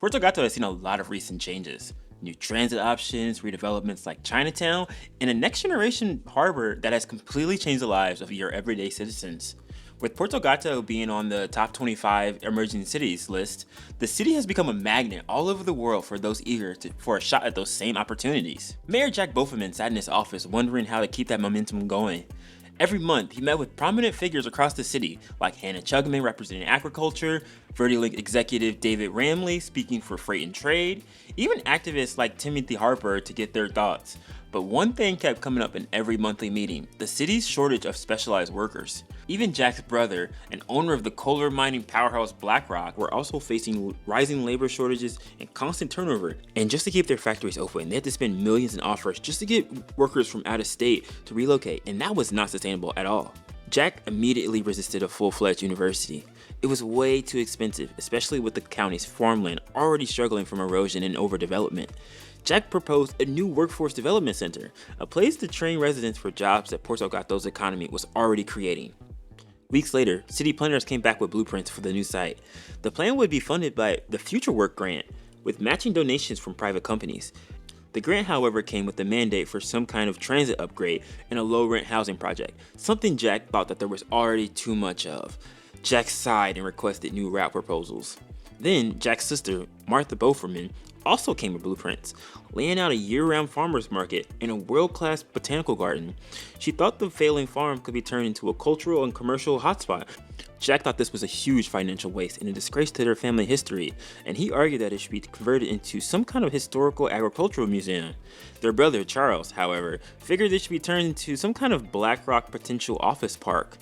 Puerto Gato has seen a lot of recent changes. New transit options, redevelopments like Chinatown, and a next generation harbor that has completely changed the lives of your everyday citizens. With Puerto Gato being on the top 25 emerging cities list, the city has become a magnet all over the world for those eager for a shot at those same opportunities. Mayor Jack Boferman sat in his office wondering how to keep that momentum going. Every month, he met with prominent figures across the city, like Hannah Chugman representing agriculture, Vertilink executive David Ramley speaking for freight and trade, even activists like Timothy Harper to get their thoughts. But one thing kept coming up in every monthly meeting: the city's shortage of specialized workers. Even Jack's brother, an owner of the coal mining powerhouse BlackRock, were also facing rising labor shortages and constant turnover. And just to keep their factories open, they had to spend millions in offers just to get workers from out of state to relocate, and that was not sustainable at all. Jack immediately resisted a full-fledged university. It was way too expensive, especially with the county's farmland already struggling from erosion and overdevelopment. Jack proposed a new workforce development center, a place to train residents for jobs that Puerto Gato's economy was already creating. Weeks later, city planners came back with blueprints for the new site. The plan would be funded by the Future Work Grant, with matching donations from private companies. The grant, however, came with a mandate for some kind of transit upgrade and a low-rent housing project, something Jack thought that there was already too much of. Jack sighed and requested new route proposals. Then, Jack's sister, Martha Boferman, also came with blueprints, laying out a year-round farmer's market and a world-class botanical garden. She thought the failing farm could be turned into a cultural and commercial hotspot. Jack thought this was a huge financial waste and a disgrace to their family history, and he argued that it should be converted into some kind of historical agricultural museum. Their brother, Charles, however, figured it should be turned into some kind of BlackRock potential office park.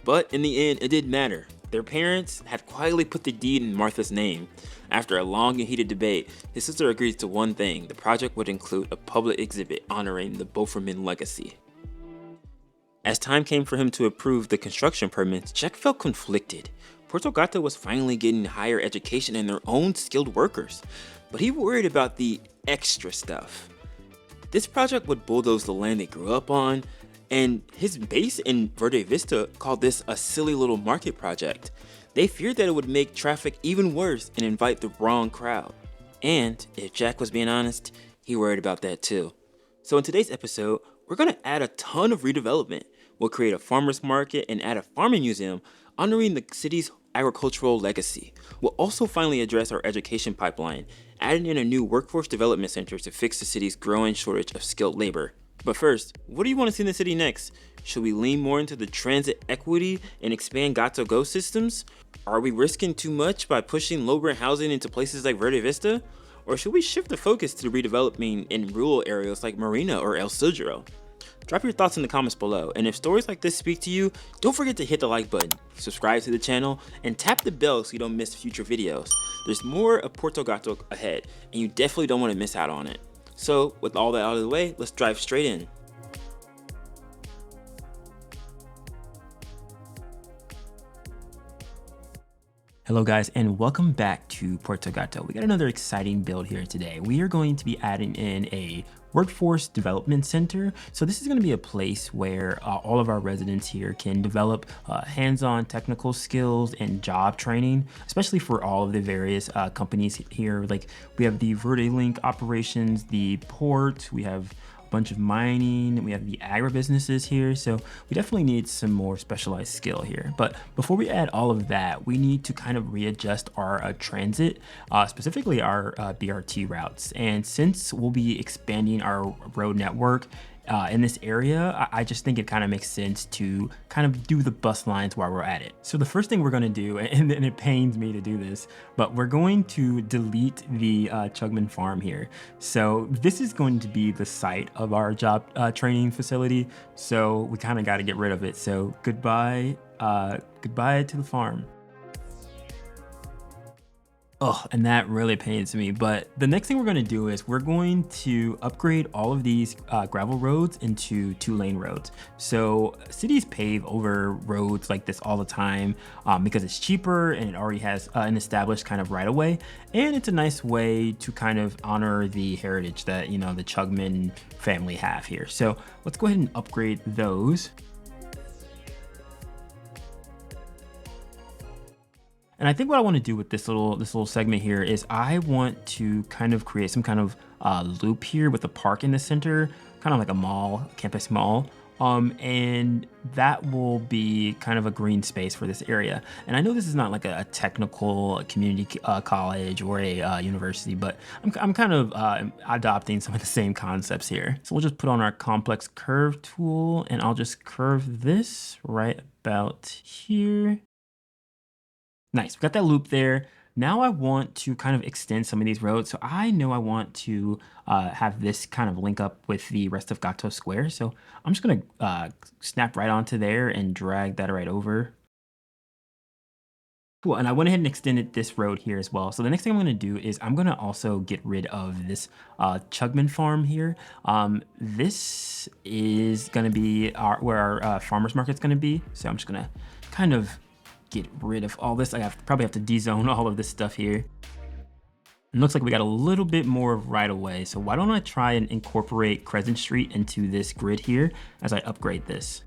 But in the end, it didn't matter. Their parents had quietly put the deed in Martha's name. After a long and heated debate, his sister agreed to one thing: the project would include a public exhibit honoring the Boferman legacy. As time came for him to approve the construction permits, Jack felt conflicted. Puerto Gato was finally getting higher education and their own skilled workers, but he worried about the extra stuff. This project would bulldoze the land they grew up on, and his base in Verde Vista called this a silly little market project. They feared that it would make traffic even worse and invite the wrong crowd. And if Jack was being honest, he worried about that too. So in today's episode, we're going to add a ton of redevelopment. We'll create a farmer's market and add a farming museum honoring the city's agricultural legacy. We'll also finally address our education pipeline, adding in a new workforce development center to fix the city's growing shortage of skilled labor. But first, what do you want to see in the city next? Should we lean more into the transit equity and expand Gato Go systems? Are we risking too much by pushing low-rent housing into places like Verde Vista? Or should we shift the focus to redeveloping in rural areas like Marina or El Cedro? Drop your thoughts in the comments below, and if stories like this speak to you, don't forget to hit the like button, subscribe to the channel, and tap the bell so you don't miss future videos. There's more of Puerto Gato ahead, and you definitely don't want to miss out on it. So, with all that out of the way, let's dive straight in. Hello guys, and welcome back to Puerto Gato. We got another exciting build here today. We are going to be adding in a workforce development center. So this is going to be a place where all of our residents here can develop hands-on technical skills and job training, especially for all of the various companies here. Like we have the Vertilink operations, the port, we have bunch of mining, we have the agribusinesses here, so we definitely need some more specialized skill here. But before we add all of that, we need to kind of readjust our transit, specifically our BRT routes. And since we'll be expanding our road network in this area, I just think it kind of makes sense to kind of do the bus lines while we're at it. So the first thing we're going to do, and it pains me to do this, but we're going to delete the Chugman farm here. So this is going to be the site of our job training facility. So we kind of got to get rid of it. So goodbye to the farm. Oh, and that really pains me. But the next thing we're going to do is we're going to upgrade all of these gravel roads into 2-lane roads. So cities pave over roads like this all the time because it's cheaper and it already has an established kind of right of way. And it's a nice way to kind of honor the heritage that, you know, the Chugman family have here. So let's go ahead and upgrade those. And I think what I want to do with this little segment here is I want to kind of create some kind of loop here with a park in the center, kind of like a mall, campus mall. And that will be kind of a green space for this area. And I know this is not like a technical community college or a university, but I'm kind of adopting some of the same concepts here. So we'll just put on our complex curve tool, and I'll just curve this right about here. Nice, we got that loop there. Now I want to kind of extend some of these roads. So I know I want to have this kind of link up with the rest of Gato Square. So I'm just gonna snap right onto there and drag that right over. Cool, and I went ahead and extended this road here as well. So the next thing I'm gonna do is I'm gonna also get rid of this Chugman farm here. This is gonna be where our farmer's market's gonna be. So I'm just gonna kind of get rid of all this. Probably have to dezone all of this stuff here. It looks like we got a little bit more right away. So why don't I try and incorporate Crescent Street into this grid here as I upgrade this.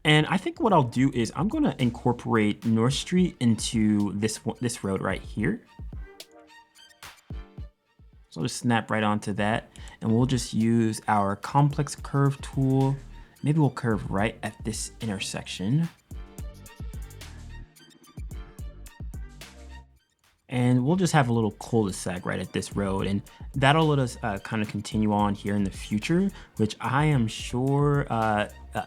And I think what I'll do is I'm gonna incorporate North Street into this road right here. So I'll just snap right onto that, and we'll just use our complex curve tool. Maybe we'll curve right at this intersection. And we'll just have a little cul-de-sac right at this road, and that'll let us kind of continue on here in the future, which I am sure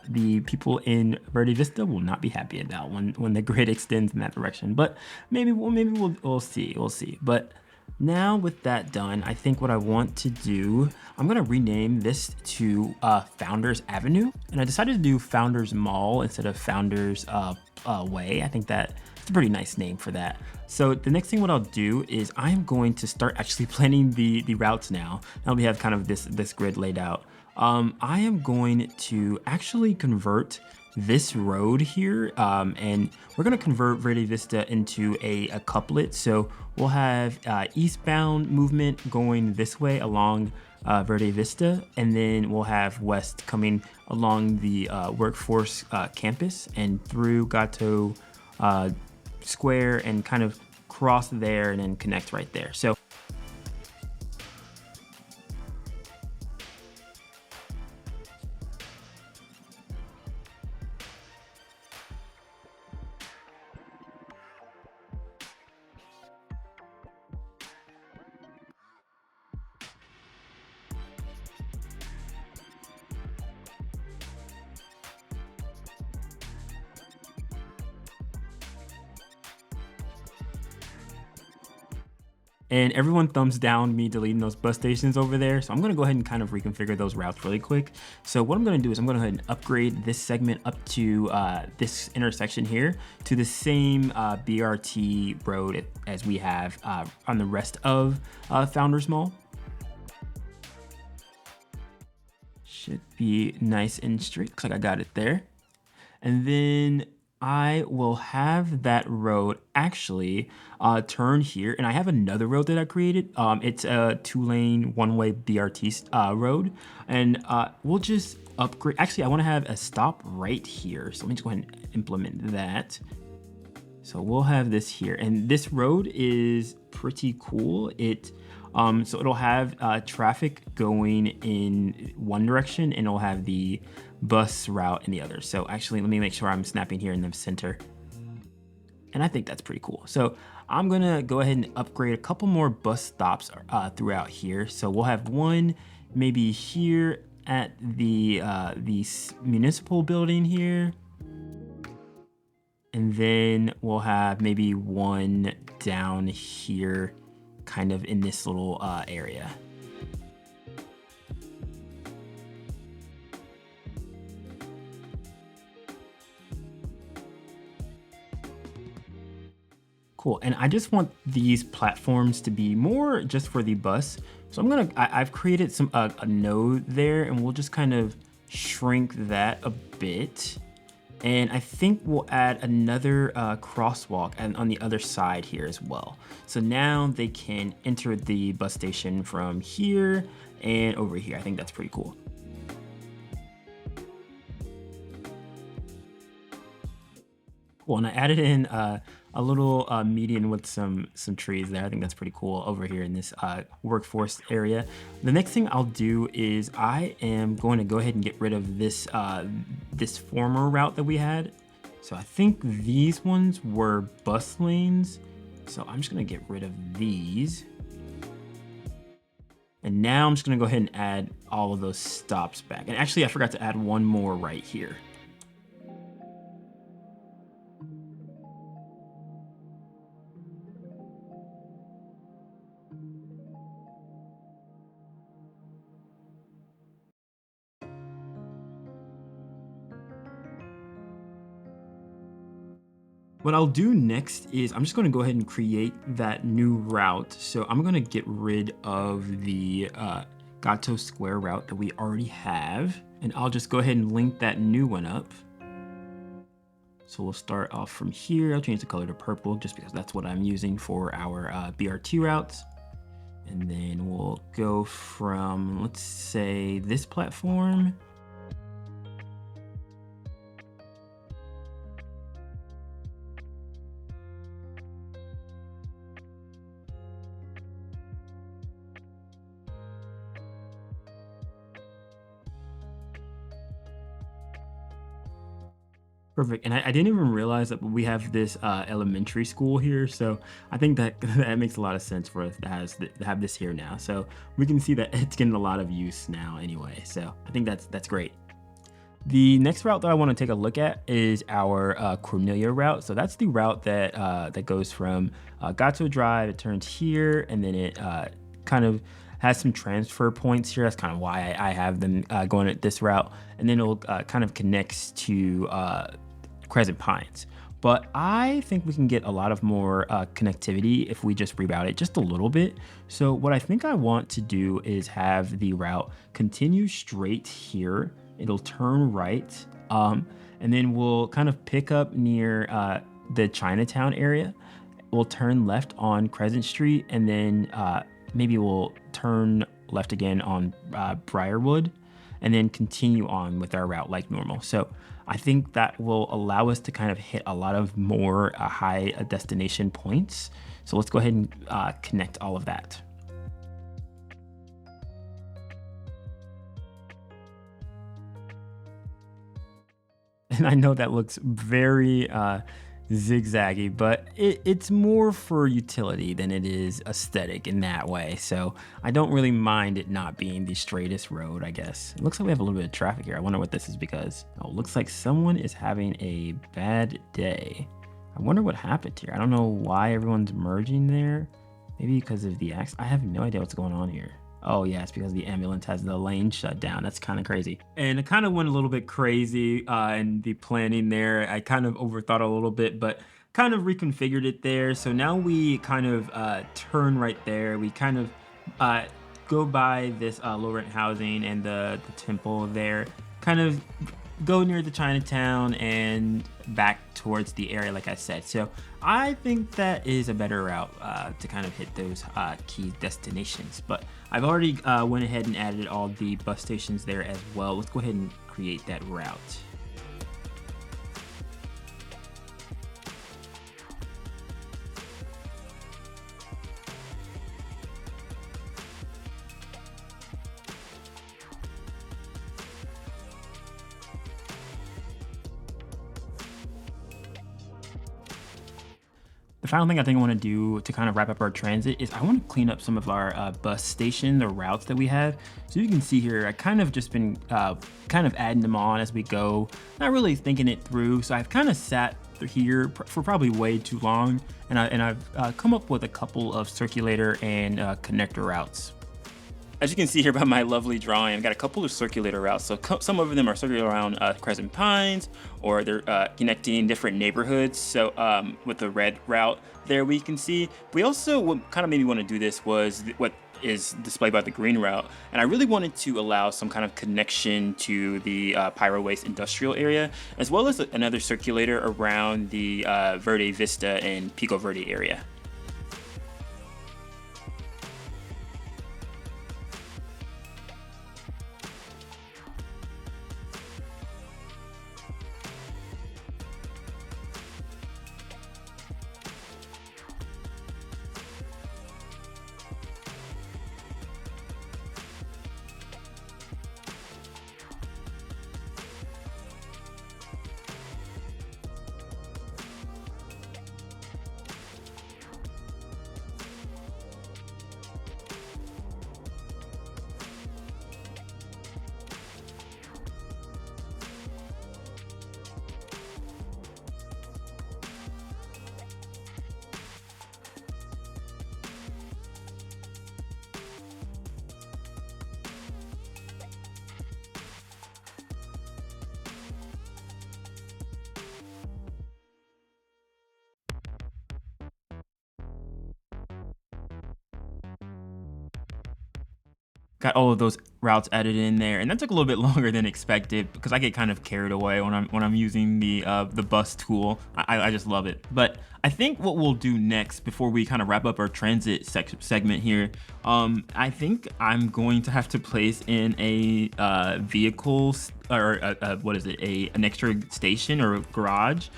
the people in Verde Vista will not be happy about when the grid extends in that direction. But maybe we'll see. But now with that done, I think what I want to do, I'm gonna rename this to Founders Avenue. And I decided to do Founders Mall instead of Founders Way. I think that's a pretty nice name for that. So the next thing what I'll do is I'm going to start actually planning the routes now. Now we have kind of this grid laid out. I am going to actually convert this road here, and we're gonna convert Verde Vista into a couplet. So we'll have eastbound movement going this way along Verde Vista, and then we'll have west coming along the workforce campus and through Gato Square and kind of cross there and then connect right there. So and everyone thumbs down me deleting those bus stations over there. So I'm gonna go ahead and kind of reconfigure those routes really quick. So what I'm gonna do is I'm gonna go ahead and upgrade this segment up to this intersection here to the same BRT road as we have on the rest of Founders Mall. Should be nice and straight. Looks like I got it there. And then I will have that road actually turn here, and I have another road that I created. It's a 2-lane, one-way BRT road, and we'll just upgrade. Actually, I want to have a stop right here, so let me just go ahead and implement that. So we'll have this here, and this road is pretty cool. So it'll have traffic going in one direction, and it'll have the bus route in the other. So actually, let me make sure I'm snapping here in the center. And I think that's pretty cool. So I'm gonna go ahead and upgrade a couple more bus stops throughout here. So we'll have one maybe here at the municipal building here. And then we'll have maybe one down here, kind of in this little area. Cool, and I just want these platforms to be more just for the bus. So I've created a node there, and we'll just kind of shrink that a bit. And I think we'll add another crosswalk on the other side here as well. So now they can enter the bus station from here and over here. I think that's pretty cool. Cool, and I added in a little median with some trees there. I think that's pretty cool over here in this workforce area. The next thing I'll do is I am going to go ahead and get rid of this this former route that we had. So I think these ones were bus lanes. So I'm just gonna get rid of these. And now I'm just gonna go ahead and add all of those stops back. And actually I forgot to add one more right here. What I'll do next is I'm just gonna go ahead and create that new route. So I'm gonna get rid of the Gato Square route that we already have. And I'll just go ahead and link that new one up. So we'll start off from here. I'll change the color to purple just because that's what I'm using for our BRT routes. And then we'll go from, let's say, this platform. Perfect. And I didn't even realize that we have this elementary school here. So I think that that makes a lot of sense for us to have this here now. So we can see that it's getting a lot of use now anyway. So I think that's great. The next route that I want to take a look at is our Cornelia route. So that's the route that that goes from Gato Drive. It turns here, and then it kind of has some transfer points here. That's kind of why I have them going at this route. And then it'll kind of connects to Crescent Pines. But I think we can get a lot of more connectivity if we just reroute it just a little bit. So what I think I want to do is have the route continue straight here. It'll turn right, and then we'll kind of pick up near the Chinatown area. We'll turn left on Crescent Street, and then maybe we'll turn left again on Briarwood, and then continue on with our route like normal. So I think that will allow us to kind of hit a lot of more high destination points. So let's go ahead and connect all of that. And I know that looks very zigzaggy, but it's more for utility than it is aesthetic in that way. So I don't really mind it not being the straightest road, I guess. It looks like we have a little bit of traffic here. I wonder what this is because, oh, it looks like someone is having a bad day. I wonder what happened here. I don't know why everyone's merging there. Maybe because of the accident. I have no idea what's going on here. Oh yeah, it's because the ambulance has the lane shut down. That's kind of crazy. And it kind of went a little bit crazy in the planning there. I kind of overthought a little bit, but kind of reconfigured it there. So now we kind of turn right there. We kind of go by this low rent housing and the temple there. Kind of go near the Chinatown and back towards the area, like I said. So I think that is a better route to kind of hit those key destinations. But I've already went ahead and added all the bus stations there as well. Let's go ahead and create that route. The final thing I think I want to do to kind of wrap up our transit is I want to clean up some of our bus station, the routes that we have. So you can see here, I kind of just been kind of adding them on as we go, not really thinking it through. So I've kind of sat here for probably way too long, and I've come up with a couple of circulator and connector routes. As you can see here by my lovely drawing, I've got a couple of circulator routes. So some of them are circular around Crescent Pines, or they're connecting different neighborhoods. So with the red route there we can see. We also, what kind of made me want to do this was what is displayed by the green route. And I really wanted to allow some kind of connection to the Pyro Waste industrial area, as well as another circulator around the Verde Vista and Pico Verde area. got all of those routes added in there, and that took a little bit longer than expected because I get kind of carried away when I'm using the bus tool. I just love it. But I think what we'll do next before we kind of wrap up our transit segment here, I think I'm going to have to place in a vehicle or what is it, an extra station or garage.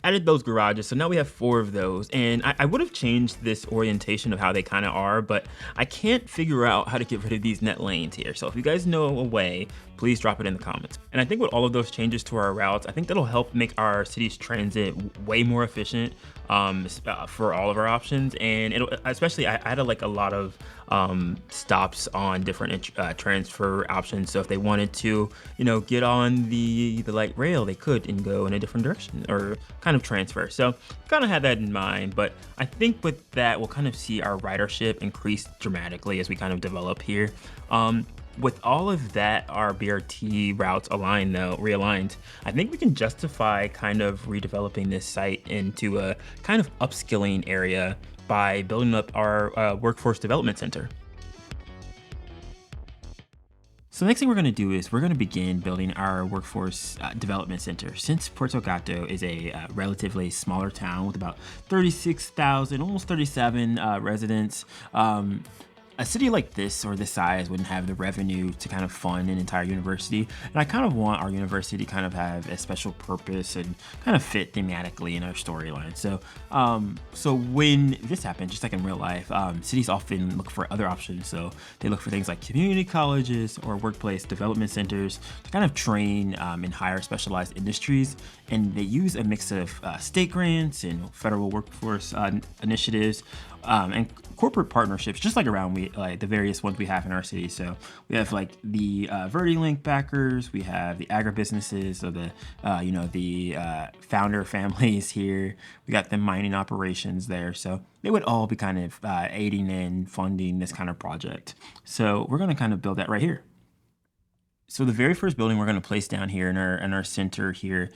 Added those garages, so now we have 4 of those, and I would have changed this orientation of how they kind of are, but I can't figure out how to get rid of these net lanes here. So if you guys know a way, please drop it in the comments. And I think with all of those changes to our routes, I think that'll help make our city's transit way more efficient for all of our options. And it'll, especially I added like a lot of stops on different transfer options. So if they wanted to, get on the light rail, they could and go in a different direction or kind of transfer. So kind of had that in mind, but I think with that, we'll kind of see our ridership increase dramatically as we kind of develop here. With all of that, our BRT routes realigned, I think we can justify kind of redeveloping this site into a kind of upskilling area by building up our workforce development center. So the next thing we're going to do is we're going to begin building our workforce development center. Since Puerto Gato is a relatively smaller town with about 36,000, almost 37 residents, a city like this or this size wouldn't have the revenue to kind of fund an entire university. And I kind of want our university to kind of have a special purpose and kind of fit thematically in our storyline. So when this happens, just like in real life, cities often look for other options. So they look for things like community colleges or workplace development centers to kind of train in higher specialized industries. And they use a mix of state grants and federal workforce initiatives and corporate partnerships, just like the various ones we have in our city. So we have like the VertiLink backers, we have the agribusinesses, so the founder families here. We got the mining operations there. So they would all be kind of aiding in funding this kind of project. So we're going to kind of build that right here. So the very first building we're going to place down here in our center here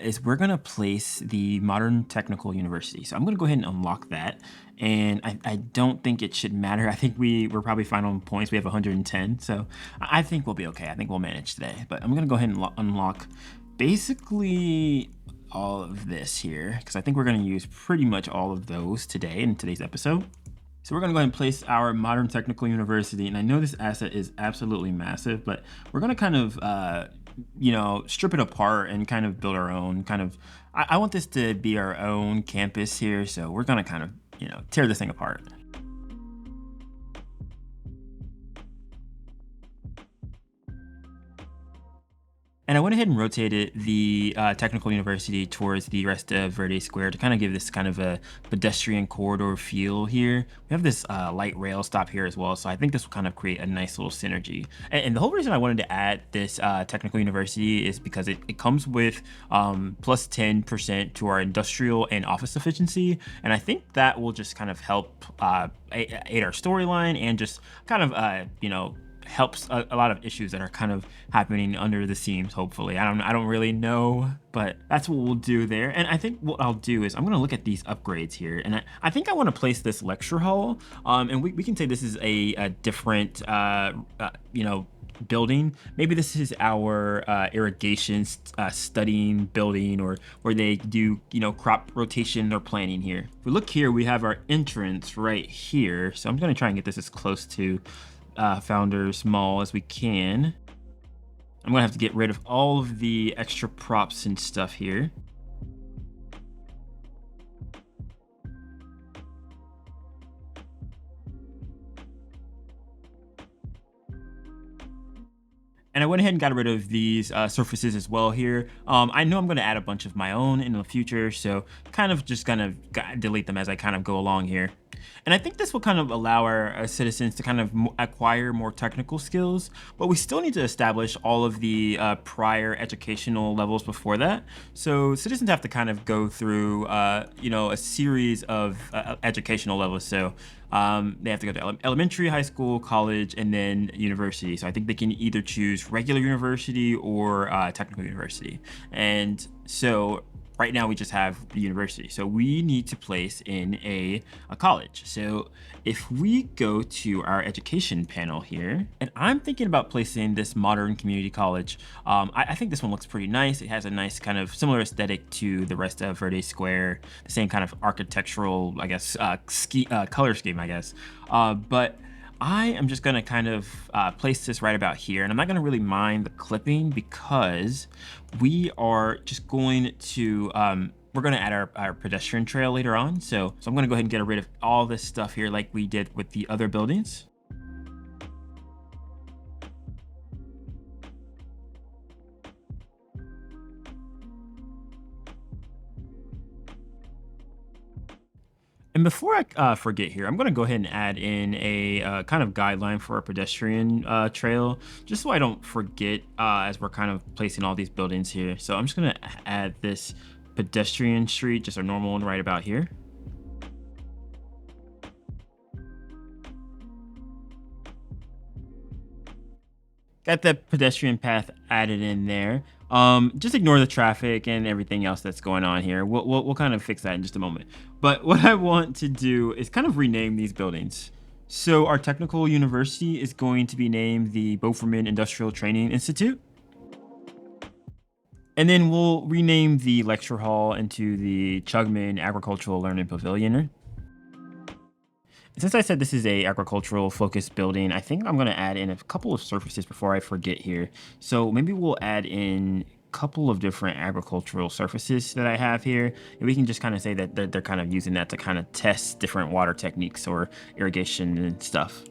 is we're going to place the Modern Technical University. So I'm going to go ahead and unlock that. And I don't think it should matter. I think we're probably fine on points. We have 110. So I think we'll be okay. I think we'll manage today. But I'm going to go ahead and unlock basically all of this here, because I think we're going to use pretty much all of those today in today's episode. So we're going to go ahead and place our Modern Technical University. And I know this asset is absolutely massive, but we're going to kind of, strip it apart and kind of build our own kind of, I want this to be our own campus here. So we're going to kind of, tear this thing apart. And I went ahead and rotated the Technical University towards the rest of Verde Square to kind of give this kind of a pedestrian corridor feel here. We have this light rail stop here as well, so I think this will kind of create a nice little synergy. And the whole reason I wanted to add this Technical University is because it comes with plus 10% to our industrial and office efficiency, and I think that will just kind of help aid our storyline and just kind of, helps a lot of issues that are kind of happening under the seams, hopefully. I don't really know, but that's what we'll do there. And I think what I'll do is I'm gonna look at these upgrades here, and I think I wanna place this lecture hall, and we can say this is a different, building. Maybe this is our irrigation studying building, or where they do crop rotation or planning here. If we look here, we have our entrance right here, so I'm gonna try and get this as close to Founders Mall as we can. I'm gonna have to get rid of all of the extra props and stuff here. And I went ahead and got rid of these surfaces as well here. I know I'm gonna add a bunch of my own in the future, so kind of just gonna delete them as I kind of go along here. And I think this will kind of allow our citizens to kind of acquire more technical skills, but we still need to establish all of the prior educational levels before that. So citizens have to kind of go through, a series of educational levels. So they have to go to elementary, high school, college, and then university. So I think they can either choose regular university or technical university. And so right now we just have the university. So we need to place in a college. So if we go to our education panel here, and I'm thinking about placing this modern community college. I think this one looks pretty nice. It has a nice kind of similar aesthetic to the rest of Verde Square, the same kind of architectural, I guess, color scheme, I guess. But I am just gonna kind of place this right about here, and I'm not gonna really mind the clipping because we are just going to, we're gonna add our pedestrian trail later on. So I'm gonna go ahead and get rid of all this stuff here like we did with the other buildings. And before I forget here, I'm going to go ahead and add in a kind of guideline for a pedestrian trail, just so I don't forget as we're kind of placing all these buildings here. So I'm just going to add this pedestrian street, just a normal one right about here. Got the pedestrian path added in there. Just ignore the traffic and everything else that's going on here. We'll kind of fix that in just a moment. But what I want to do is kind of rename these buildings. So our technical university is going to be named the Boferman Industrial Training Institute. And then we'll rename the lecture hall into the Chugman Agricultural Learning Pavilion. Since I said this is a agricultural focused building, I think I'm going to add in a couple of surfaces before I forget here. So maybe we'll add in a couple of different agricultural surfaces that I have here. And we can just kind of say that they're kind of using that to kind of test different water techniques or irrigation and stuff.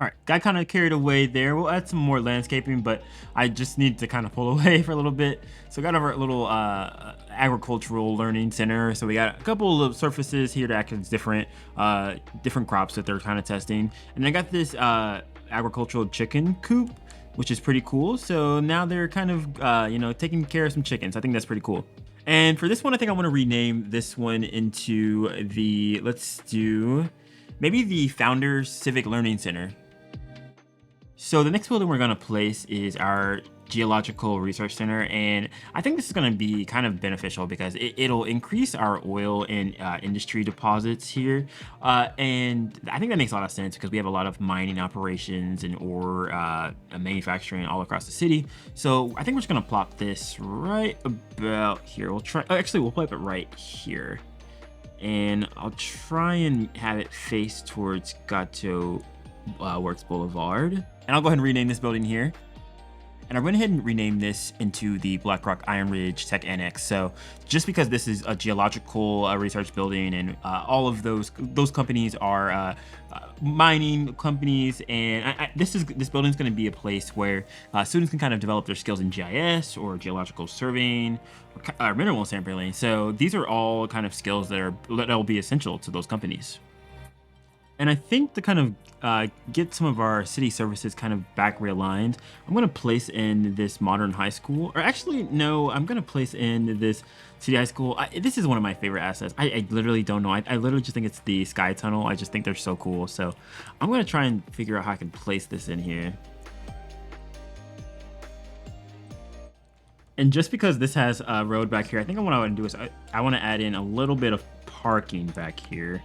All right, got kind of carried away there. We'll add some more landscaping, but I just need to kind of pull away for a little bit. So we got our little agricultural learning center. So we got a couple of surfaces here to act as different crops that they're kind of testing. And I got this agricultural chicken coop, which is pretty cool. So now they're kind of, taking care of some chickens. I think that's pretty cool. And for this one, I think I want to rename this one into let's do maybe the Founders Civic Learning Center. So the next building we're going to place is our Geological Research Center, and I think this is going to be kind of beneficial because it'll increase our oil and industry deposits here, and I think that makes a lot of sense because we have a lot of mining operations and ore manufacturing all across the city. So I think we're just going to plop this right about here. We'll plop it right here, and I'll try and have it face towards Gato Works Boulevard. And I'll go ahead and rename this building here. And I went ahead and renamed this into the BlackRock Iron Ridge Tech Annex. So just because this is a geological research building, and all of those companies are mining companies, and this building is going to be a place where students can kind of develop their skills in GIS or geological surveying or mineral sampling. So these are all kind of skills that'll be essential to those companies. And I think to kind of get some of our city services kind of back realigned, I'm going to place in this modern high school. Or actually, no, I'm going to place in this city high school. This is one of my favorite assets. I literally don't know. I literally just think it's the Sky Tunnel. I just think they're so cool. So I'm going to try and figure out how I can place this in here. And just because this has a road back here, I think what I want to do is I want to add in a little bit of parking back here.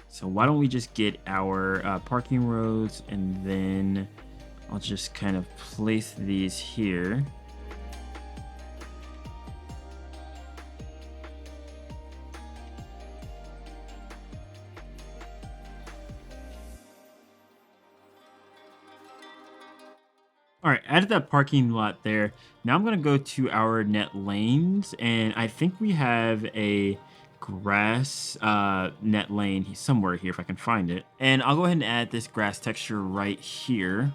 So why don't we just get our parking roads, and then I'll just kind of place these here. All right, added that parking lot there. Now I'm gonna go to our net lanes, and I think we have a grass net lane somewhere here if I can find it. And I'll go ahead and add this grass texture right here.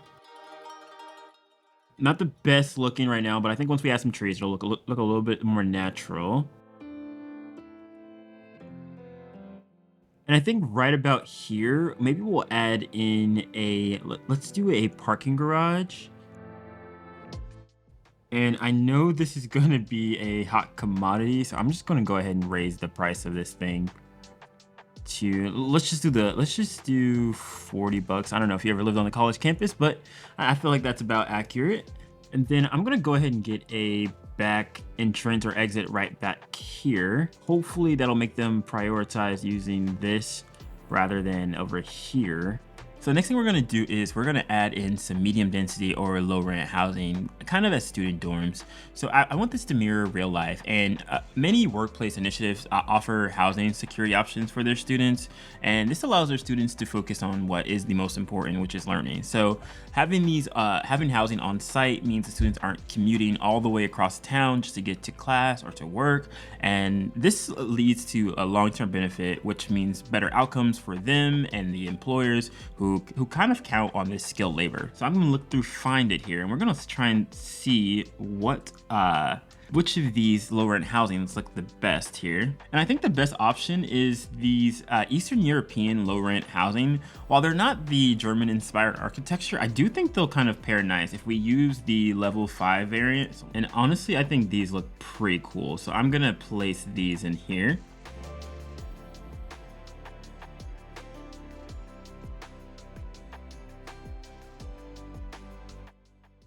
Not the best looking right now, but I think once we add some trees, it'll look a little bit more natural. And I think right about here, maybe we'll add in let's do a parking garage. And I know this is going to be a hot commodity, so I'm just going to go ahead and raise the price of this thing to, let's just do 40 bucks. I don't know if you ever lived on the college campus, but I feel like that's about accurate. And then I'm going to go ahead and get a back entrance or exit right back here. Hopefully that'll make them prioritize using this rather than over here. So the next thing we're gonna do is we're gonna add in some medium density or low rent housing, kind of as student dorms. So I want this to mirror real life, and many workplace initiatives offer housing security options for their students, and this allows their students to focus on what is the most important, which is learning. So having housing on site means the students aren't commuting all the way across town just to get to class or to work, and this leads to a long-term benefit, which means better outcomes for them and the employers who kind of count on this skilled labor. So I'm gonna look through Find It here, and we're gonna try and see which of these low rent housings look the best here. And I think the best option is these Eastern European low rent housing. While they're not the German inspired architecture, I do think they'll kind of pair nice if we use the level 5 variant. And honestly, I think these look pretty cool. So I'm gonna place these in here.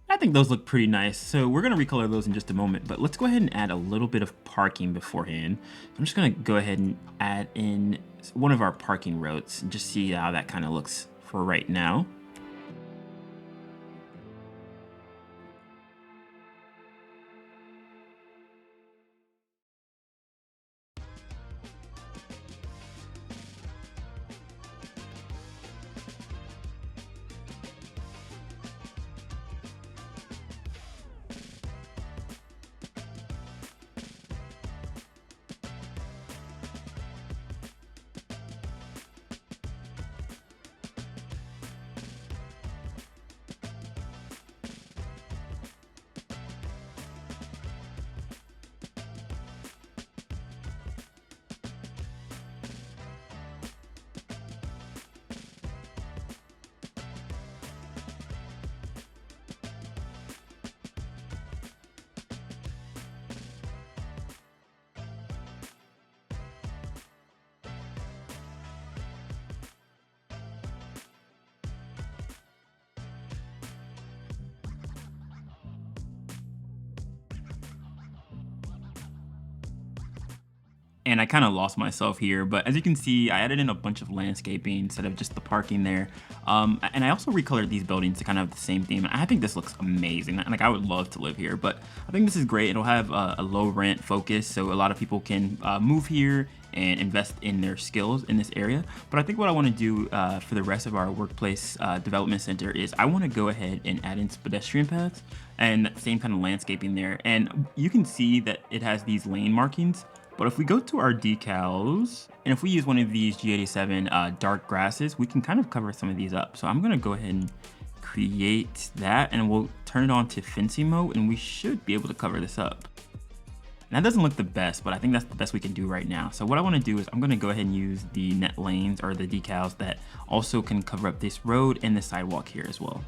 I think those look pretty nice. So we're gonna recolor those in just a moment, but let's go ahead and add a little bit of parking beforehand. I'm just gonna go ahead and add in one of our parking roads and just see how that kind of looks for right now. And I kind of lost myself here, but as you can see, I added in a bunch of landscaping instead of just the parking there. And I also recolored these buildings to kind of have the same theme. I think this looks amazing. Like, I would love to live here, but I think this is great. It'll have a low rent focus, so a lot of people can move here and invest in their skills in this area. But I think what I want to do for the rest of our workplace development center is I want to go ahead and add in some pedestrian paths and that same kind of landscaping there. And you can see that it has these lane markings. But if we go to our decals, and if we use one of these G87 dark grasses, we can kind of cover some of these up. So I'm gonna go ahead and create that, and we'll turn it on to fencing mode, and we should be able to cover this up. And that doesn't look the best, but I think that's the best we can do right now. So what I wanna do is I'm gonna go ahead and use the net lanes or the decals that also can cover up this road and the sidewalk here as well.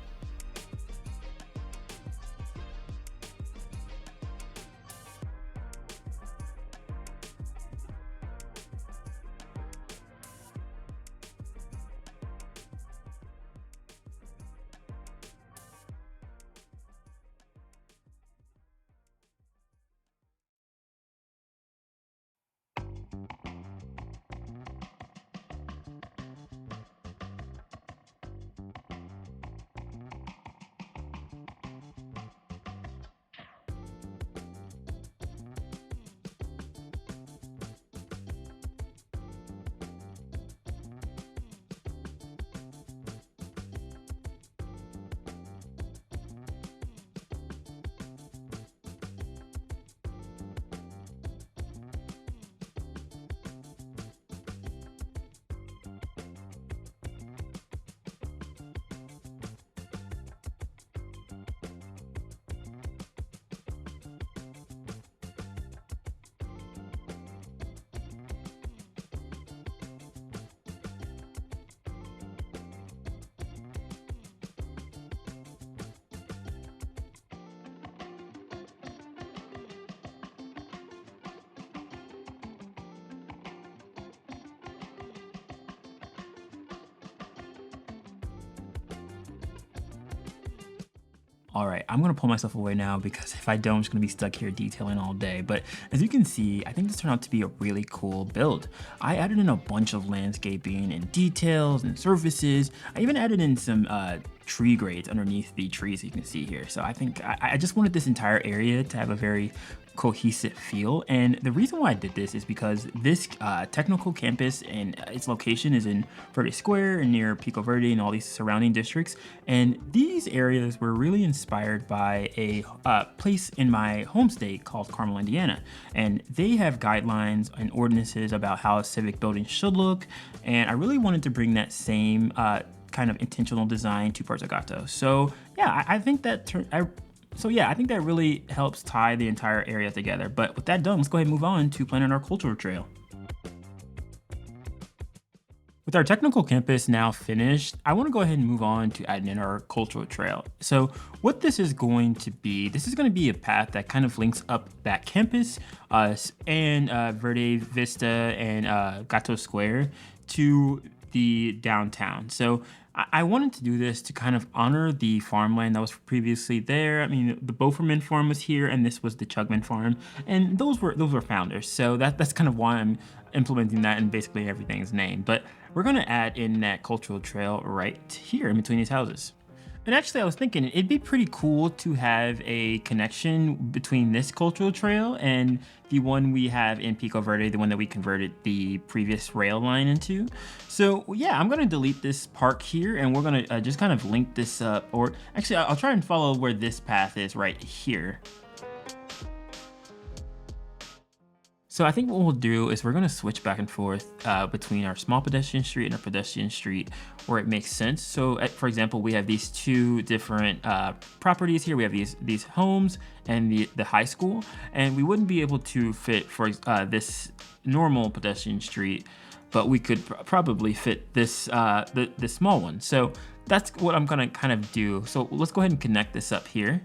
All right, I'm gonna pull myself away now because if I don't, I'm just gonna be stuck here detailing all day. But as you can see, I think this turned out to be a really cool build. I added in a bunch of landscaping and details and surfaces. I even added in some tree grades underneath the trees you can see here. So I think I just wanted this entire area to have a very cohesive feel. And the reason why I did this is because this technical campus and its location is in Verde Square and near Pico Verde and all these surrounding districts. And these areas were really inspired by a place in my home state called Carmel, Indiana. And they have guidelines and ordinances about how a civic building should look. And I really wanted to bring that same kind of intentional design to Puerto Gato. So yeah, I think that I think that really helps tie the entire area together. But with that done, let's go ahead and move on to planning our cultural trail. With our technical campus now finished, I want to go ahead and move on to adding in our cultural trail. So what this is going to be a path that kind of links up that campus and Verde Vista and Gato Square to the downtown. So I wanted to do this to kind of honor the farmland that was previously there. I mean, the Boferman farm was here, and this was the Chugman farm, and those were founders. So that's kind of why I'm implementing that in basically everything's name. But we're gonna add in that cultural trail right here in between these houses. And actually, I was thinking it'd be pretty cool to have a connection between this cultural trail and the one we have in Pico Verde, the one that we converted the previous rail line into. So yeah, I'm gonna delete this park here and we're gonna just kind of link this up, or actually I'll try and follow where this path is right here. So I think what we'll do is we're gonna switch back and forth between our small pedestrian street and our pedestrian street where it makes sense. So for example, we have these two different properties here. We have these homes and the high school, and we wouldn't be able to fit for this normal pedestrian street, but we could probably fit this the small one. So that's what I'm gonna kind of do. So let's go ahead and connect this up here.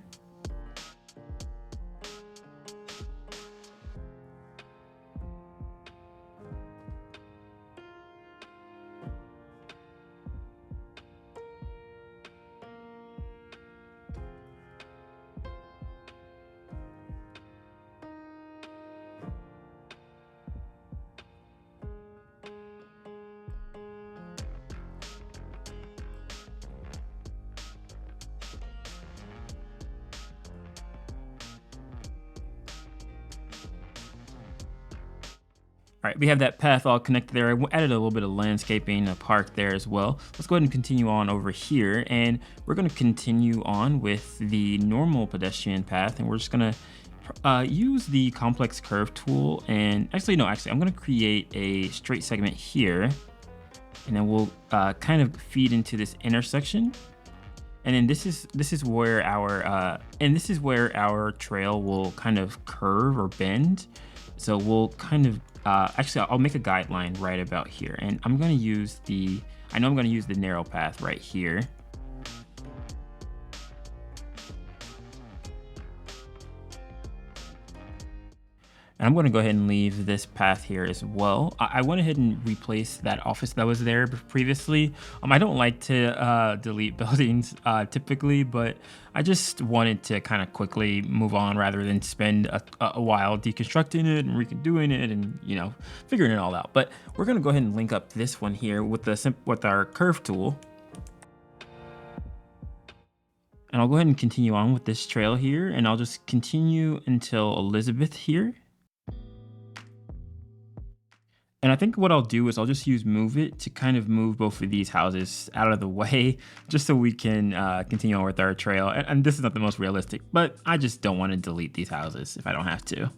All right, we have that path all connected there. I added a little bit of landscaping, a park there as well. Let's go ahead and continue on over here, and we're gonna continue on with the normal pedestrian path, and we're just gonna use the complex curve tool. And actually, I'm gonna create a straight segment here, and then we'll kind of feed into this intersection. And then this is where our trail will kind of curve or bend. So we'll kind of actually, I'll make a guideline right about here, and I'm gonna use the narrow path right here. And I'm gonna go ahead and leave this path here as well. I went ahead and replaced that office that was there previously. I don't like to delete buildings typically, but I just wanted to kind of quickly move on rather than spend a while deconstructing it and redoing it and figuring it all out. But we're gonna go ahead and link up this one here with our curve tool. And I'll go ahead and continue on with this trail here, and I'll just continue until Elizabeth here. And I think what I'll do is I'll just use Move It to kind of move both of these houses out of the way, just so we can continue on with our trail. And this is not the most realistic, but I just don't want to delete these houses if I don't have to.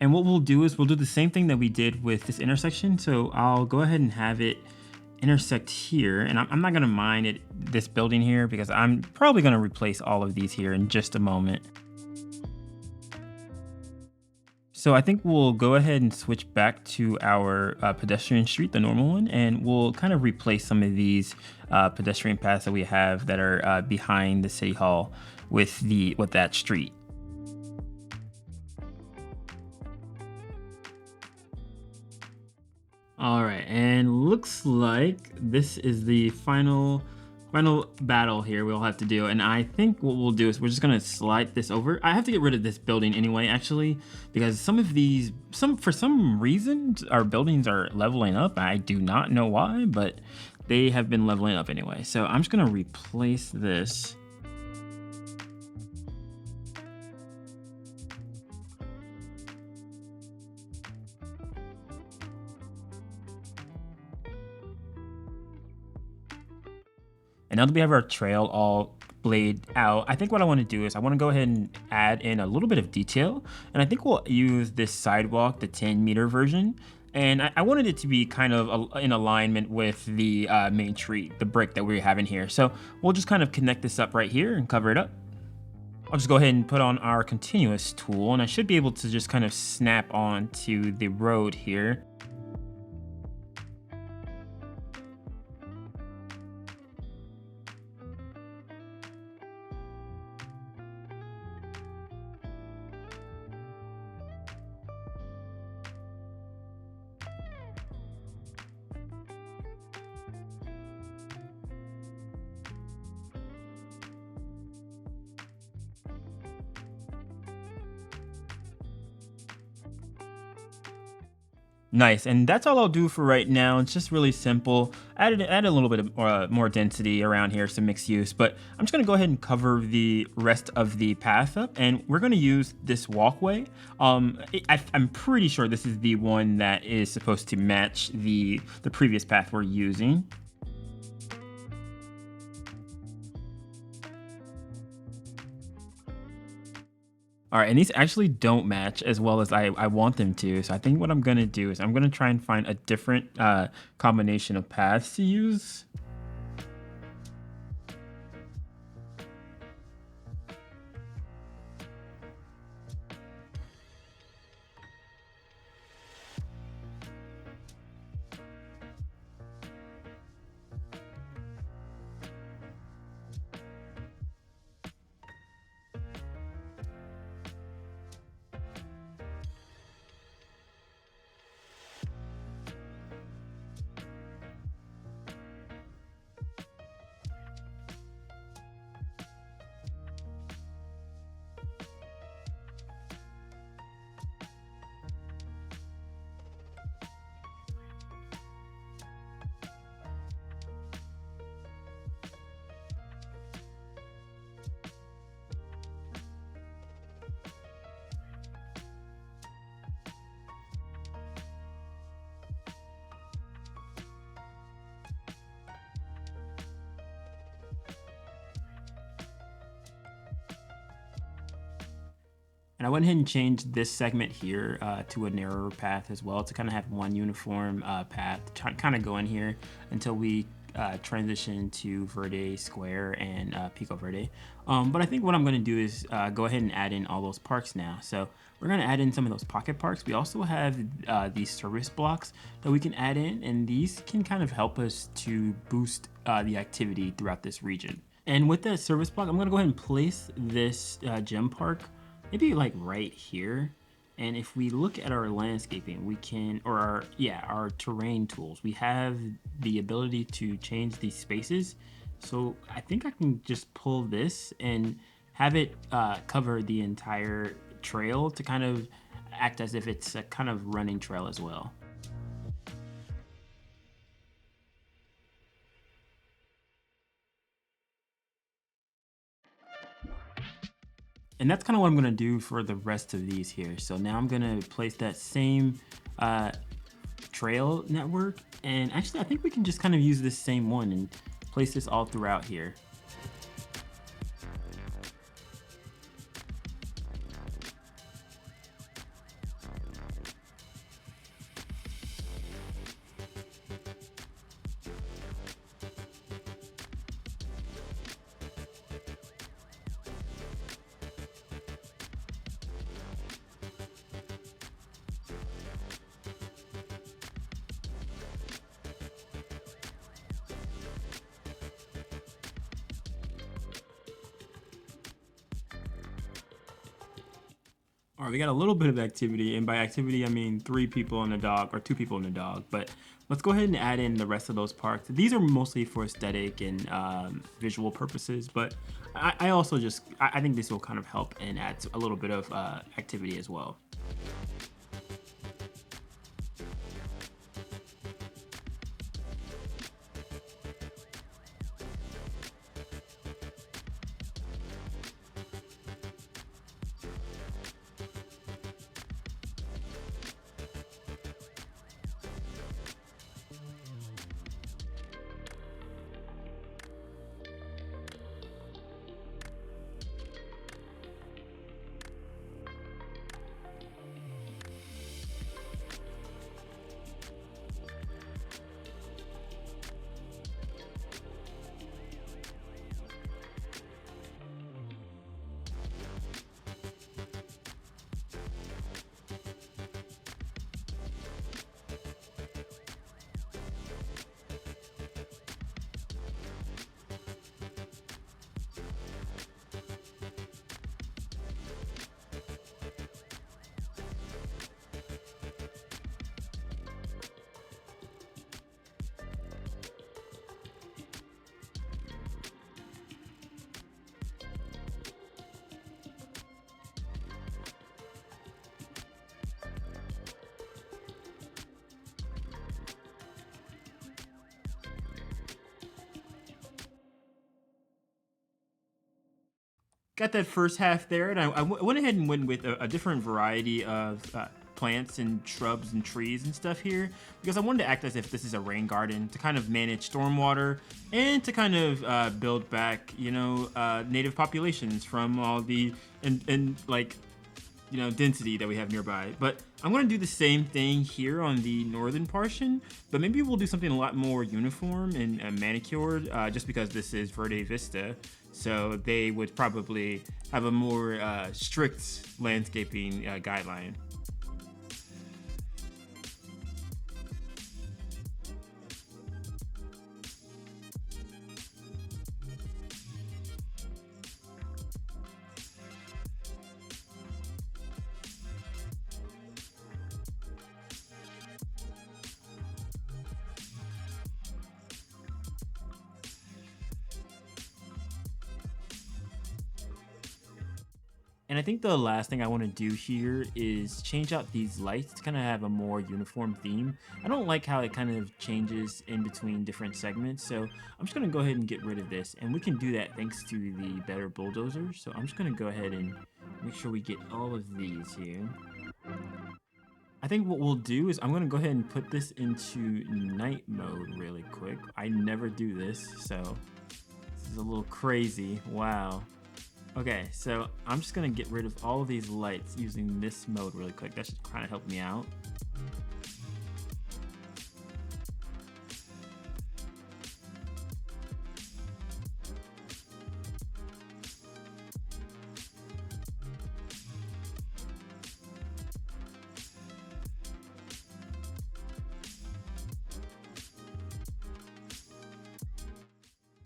And what we'll do is we'll do the same thing that we did with this intersection. So I'll go ahead and have it intersect here, and I'm not gonna mind this building here because I'm probably gonna replace all of these here in just a moment. So I think we'll go ahead and switch back to our pedestrian street, the normal one, and we'll kind of replace some of these pedestrian paths that we have that are behind the city hall with that street. All right, and looks like this is the final battle here we'll have to do. And I think what we'll do is we're just gonna slide this over. I have to get rid of this building anyway, actually, because some of these, for some reason, our buildings are leveling up. I do not know why, but they have been leveling up anyway. So I'm just gonna replace this. And now that we have our trail all laid out, I think what I want to do is I want to go ahead and add in a little bit of detail. And I think we'll use this sidewalk, the 10-meter version. And I wanted it to be kind of in alignment with the main tree, the brick that we're having here. So we'll just kind of connect this up right here and cover it up. I'll just go ahead and put on our continuous tool, and I should be able to just kind of snap on to the road here. Nice, and that's all I'll do for right now. It's just really simple. Add a little bit of more density around here, some mixed use, but I'm just gonna go ahead and cover the rest of the path up, and we're gonna use this walkway. I'm pretty sure this is the one that is supposed to match the previous path we're using. All right, and these actually don't match as well as I want them to. So I think what I'm gonna do is I'm gonna try and find a different combination of paths to use. And I went ahead and changed this segment here to a narrower path as well to kind of have one uniform path, kind of go in here until we transition to Verde Square and Pico Verde. But I think what I'm going to do is go ahead and add in all those parks now. So we're going to add in some of those pocket parks. We also have these service blocks that we can add in, and these can kind of help us to boost the activity throughout this region. And with that service block, I'm going to go ahead and place this gem park maybe like right here. And if we look at our landscaping, we can, or our terrain tools, we have the ability to change these spaces. So I think I can just pull this and have it cover the entire trail to kind of act as if it's a kind of running trail as well. And that's kind of what I'm gonna do for the rest of these here. So now I'm gonna place that same trail network. And actually, I think we can just kind of use this same one and place this all throughout here. All right, we got a little bit of activity, and by activity I mean 3 people and a dog, or 2 people and a dog. But Let's go ahead and add in the rest of those parts. These are mostly for aesthetic and visual purposes, but I also just, I think this will kind of help and add a little bit of activity as well. Got that first half there, and I went ahead and went with a different variety of plants and shrubs and trees and stuff here, because I wanted to act as if this is a rain garden to kind of manage stormwater and to kind of build back, you know, native populations from all the and like, you know, density that we have nearby. But I'm gonna do the same thing here on the northern portion, but maybe we'll do something a lot more uniform and manicured, just because this is Verde Vista. So they would probably have a more strict landscaping guideline. And I think the last thing I want to do here is change out these lights to kind of have a more uniform theme. I don't like how it kind of changes in between different segments, so I'm just going to go ahead and get rid of this. And we can do that thanks to the better bulldozer. So I'm just going to go ahead and make sure we get all of these here. I think what we'll do is I'm going to go ahead and put this into night mode really quick. I never do this, so this is a little crazy. Wow. Okay, so I'm just gonna get rid of all of these lights using this mode really quick. That should kind of help me out.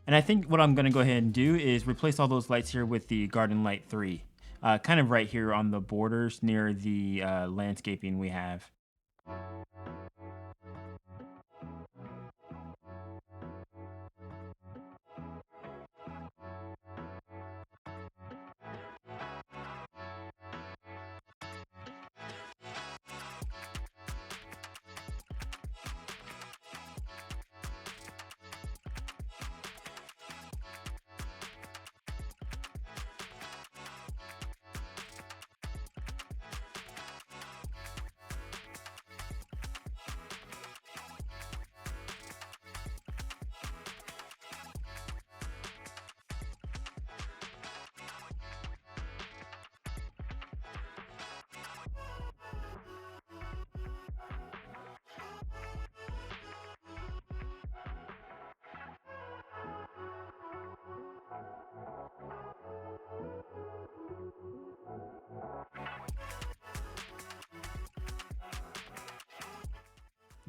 And I think what I'm going to go ahead and do is replace all those lights here with the Garden Light 3, kind of right here on the borders near the landscaping we have.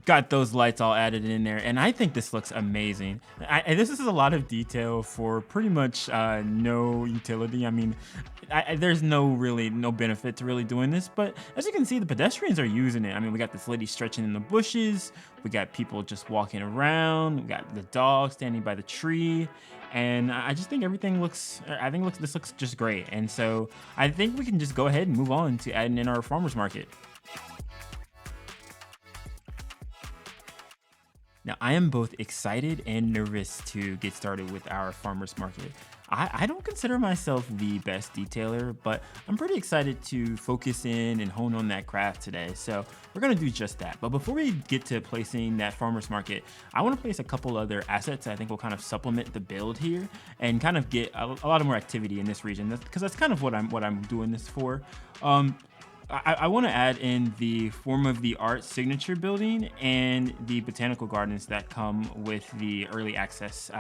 got those lights all added in there, and I think this looks amazing. And this is a lot of detail for pretty much no utility. I mean, there's no benefit to really doing this, but as you can see, the pedestrians are using it. I mean, we got this lady stretching in the bushes, we got people just walking around, we got the dog standing by the tree, and I just think everything looks. This looks just great, and so I think we can just go ahead and move on to adding in our farmers market. Now, I am both excited and nervous to get started with our farmers market. I don't consider myself the best detailer, but I'm pretty excited to focus in and hone on that craft today. So we're gonna do just that. But before we get to placing that farmers market, I wanna place a couple other assets that I think will kind of supplement the build here and kind of get a lot of more activity in this region. Because that's kind of what I'm doing this for. I want to add in the form of the art signature building and the botanical gardens that come with the early access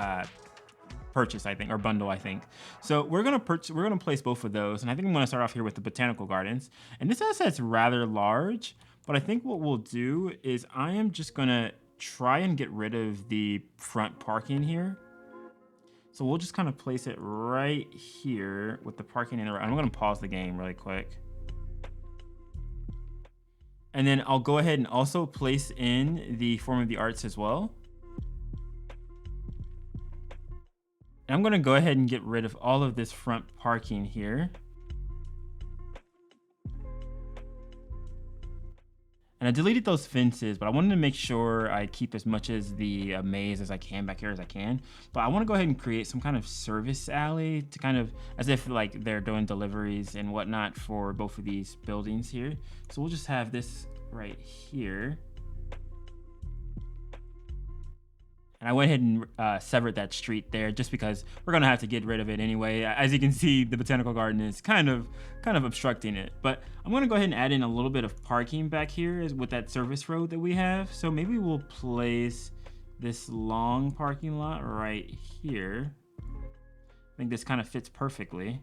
purchase, I think, or bundle, I think. So we're gonna place both of those, and I think I'm gonna start off here with the botanical gardens. And this asset's rather large, but I think what we'll do is I am just gonna try and get rid of the front parking here. So we'll just kind of place it right here with the parking in the right. I'm gonna pause the game really quick. And then I'll go ahead and also place in the form of the arts as well. And I'm gonna go ahead and get rid of all of this front parking here. And I deleted those fences, but I wanted to make sure I keep as much as the maze as I can back here as I can. But I wanna go ahead and create some kind of service alley to kind of, as if like they're doing deliveries and whatnot for both of these buildings here. So we'll just have this right here. And I went ahead and severed that street there just because we're gonna have to get rid of it anyway. As you can see, the botanical garden is kind of obstructing it. But I'm gonna go ahead and add in a little bit of parking back here with that service road that we have. So maybe we'll place this long parking lot right here. I think this kind of fits perfectly.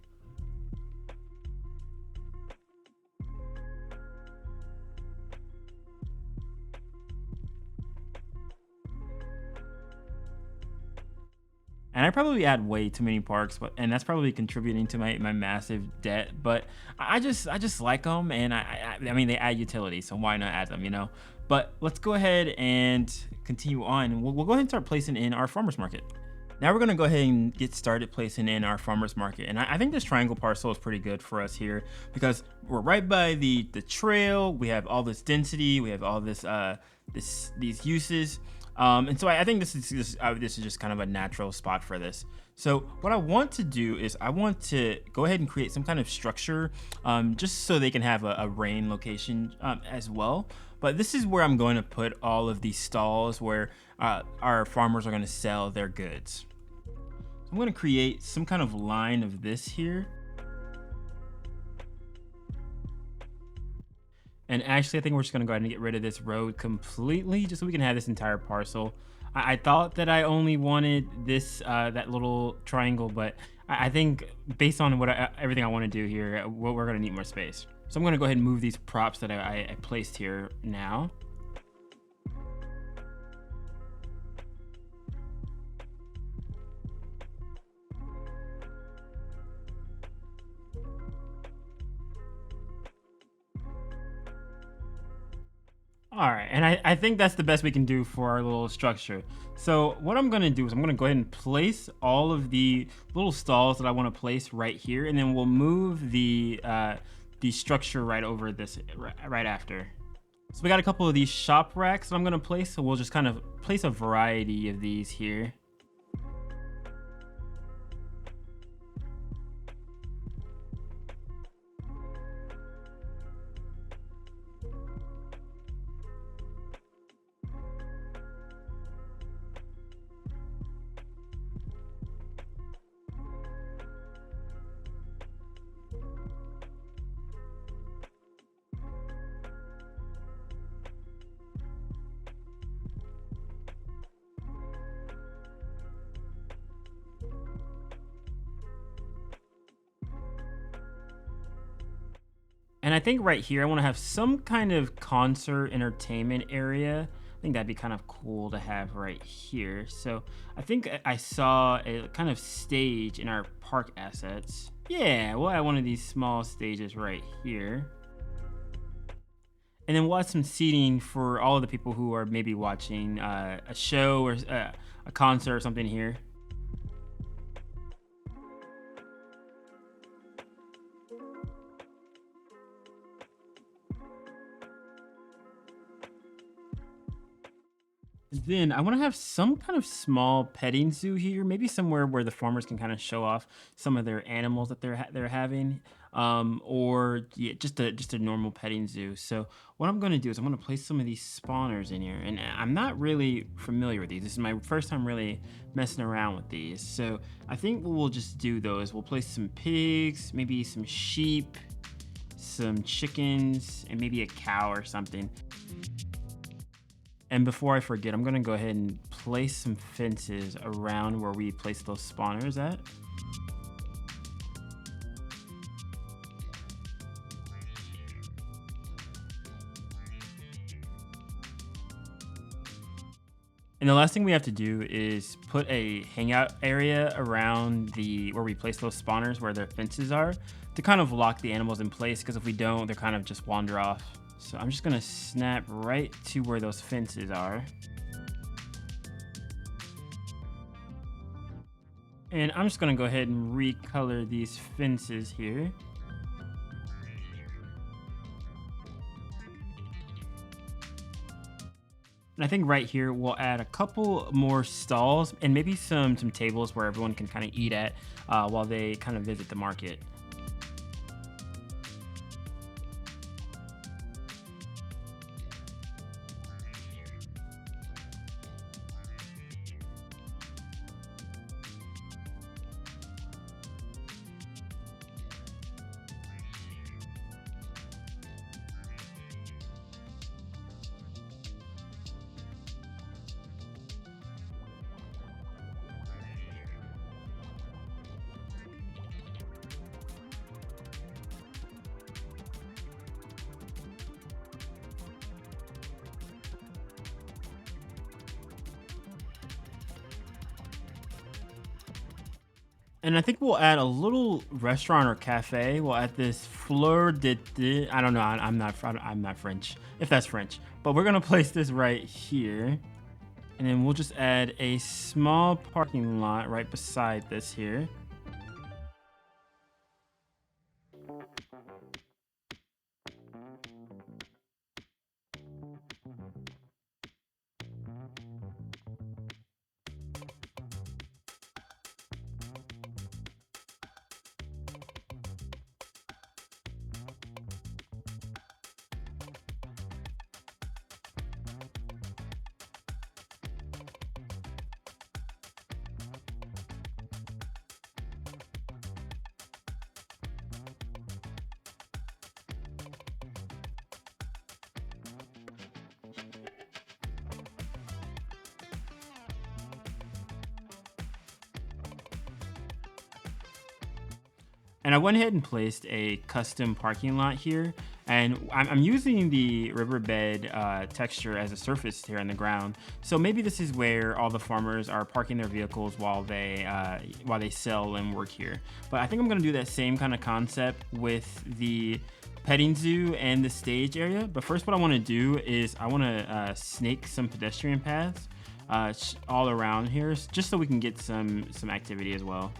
And I probably add way too many parks, and that's probably contributing to my massive debt. But I just like them, and I mean they add utility, so why not add them, you know? But let's go ahead and continue on. We'll go ahead and start placing in our farmers market. Now we're gonna go ahead and get started placing in our farmers market, and I think this triangle parcel is pretty good for us here because we're right by the trail. We have all this density. We have all this these uses. And so I think this is just kind of a natural spot for this. So what I want to do is I want to go ahead and create some kind of structure just so they can have a rain location as well. But this is where I'm going to put all of these stalls where our farmers are going to sell their goods. So I'm going to create some kind of line of this here. And actually, I think we're just gonna go ahead and get rid of this road completely, just so we can have this entire parcel. I thought that I only wanted this that little triangle, but I think based on everything I want to do here, we're gonna need more space. So I'm gonna go ahead and move these props that I placed here now. All right, and I think that's the best we can do for our little structure. So what I'm gonna do is I'm gonna go ahead and place all of the little stalls that I wanna place right here, and then we'll move the structure right over this right after. So we got a couple of these shop racks that I'm gonna place, so we'll just kind of place a variety of these here. And I think right here, I want to have some kind of concert entertainment area think that'd be kind of cool to have right here. So I think I saw a kind of stage in our park assets. Yeah, we'll add one of these small stages right here. And then we'll add some seating for all of the people who are maybe watching a show or a concert or something here. Then I want to have some kind of small petting zoo here, maybe somewhere where the farmers can kind of show off some of their animals that they're having, or yeah, just a normal petting zoo. So what I'm going to do is I'm going to place some of these spawners in here, and I'm not really familiar with these. This is my first time really messing around with these. So I think what we'll just do though is we'll place some pigs, maybe some sheep, some chickens, and maybe a cow or something. And before I forget, I'm gonna go ahead and place some fences around where we place those spawners at. And the last thing we have to do is put a hangout area around the where we place those spawners where their fences are to kind of lock the animals in place, because if we don't, they're kind of just wander off. So I'm just gonna snap right to where those fences are. And I'm just gonna go ahead and recolor these fences here. And I think right here we'll add a couple more stalls and maybe some tables where everyone can kind of eat at while they kind of visit the market. And I think we'll add a little restaurant or cafe. We'll add this fleur de. I don't know. I'm not French, if that's French. But we're gonna place this right here, and then we'll just add a small parking lot right beside this here. And I went ahead and placed a custom parking lot here. And I'm using the riverbed texture as a surface here on the ground. So maybe this is where all the farmers are parking their vehicles while they sell and work here. But I think I'm gonna do that same kind of concept with the petting zoo and the stage area. But first, what I wanna do is I wanna snake some pedestrian paths all around here, just so we can get some activity as well.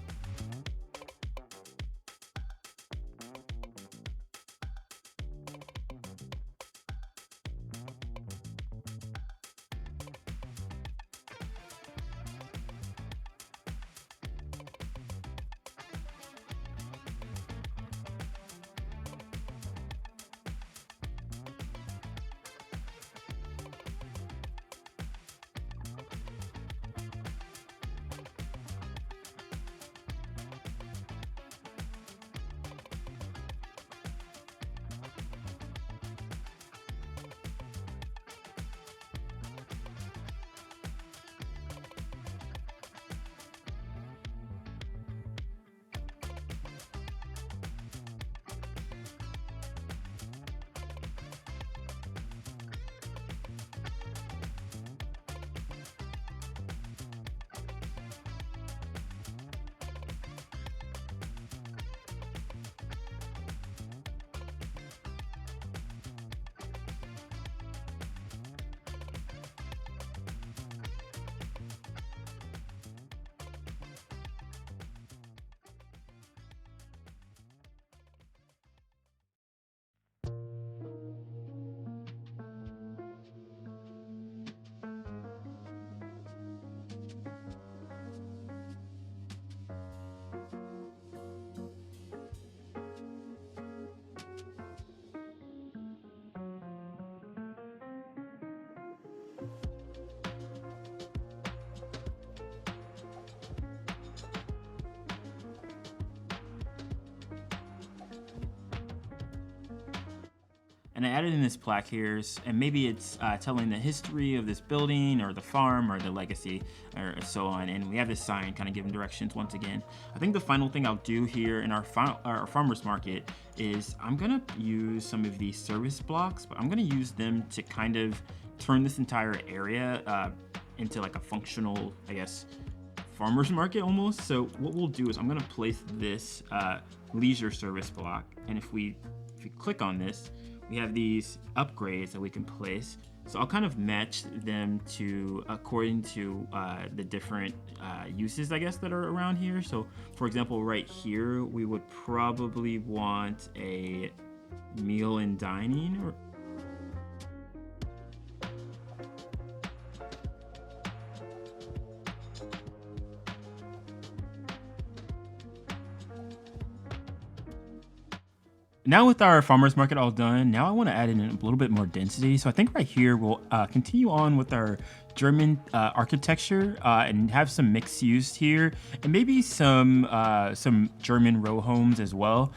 and I added in this plaque here, and maybe it's telling the history of this building or the farm or the legacy or so on. And we have this sign kind of giving directions once again. I think the final thing I'll do here in our farmers market is I'm gonna use some of these service blocks, but I'm gonna use them to kind of turn this entire area into like a functional, I guess, farmers market almost. So what we'll do is I'm gonna place this leisure service block, and if we click on this, we have these upgrades that we can place. So I'll kind of match them to according to the different uses, I guess, that are around here. So for example, right here, we would probably want a meal and dining, or now with our farmers market all done, now I want to add in a little bit more density. So I think right here we'll continue on with our German architecture and have some mixed use here, and maybe some German row homes as well.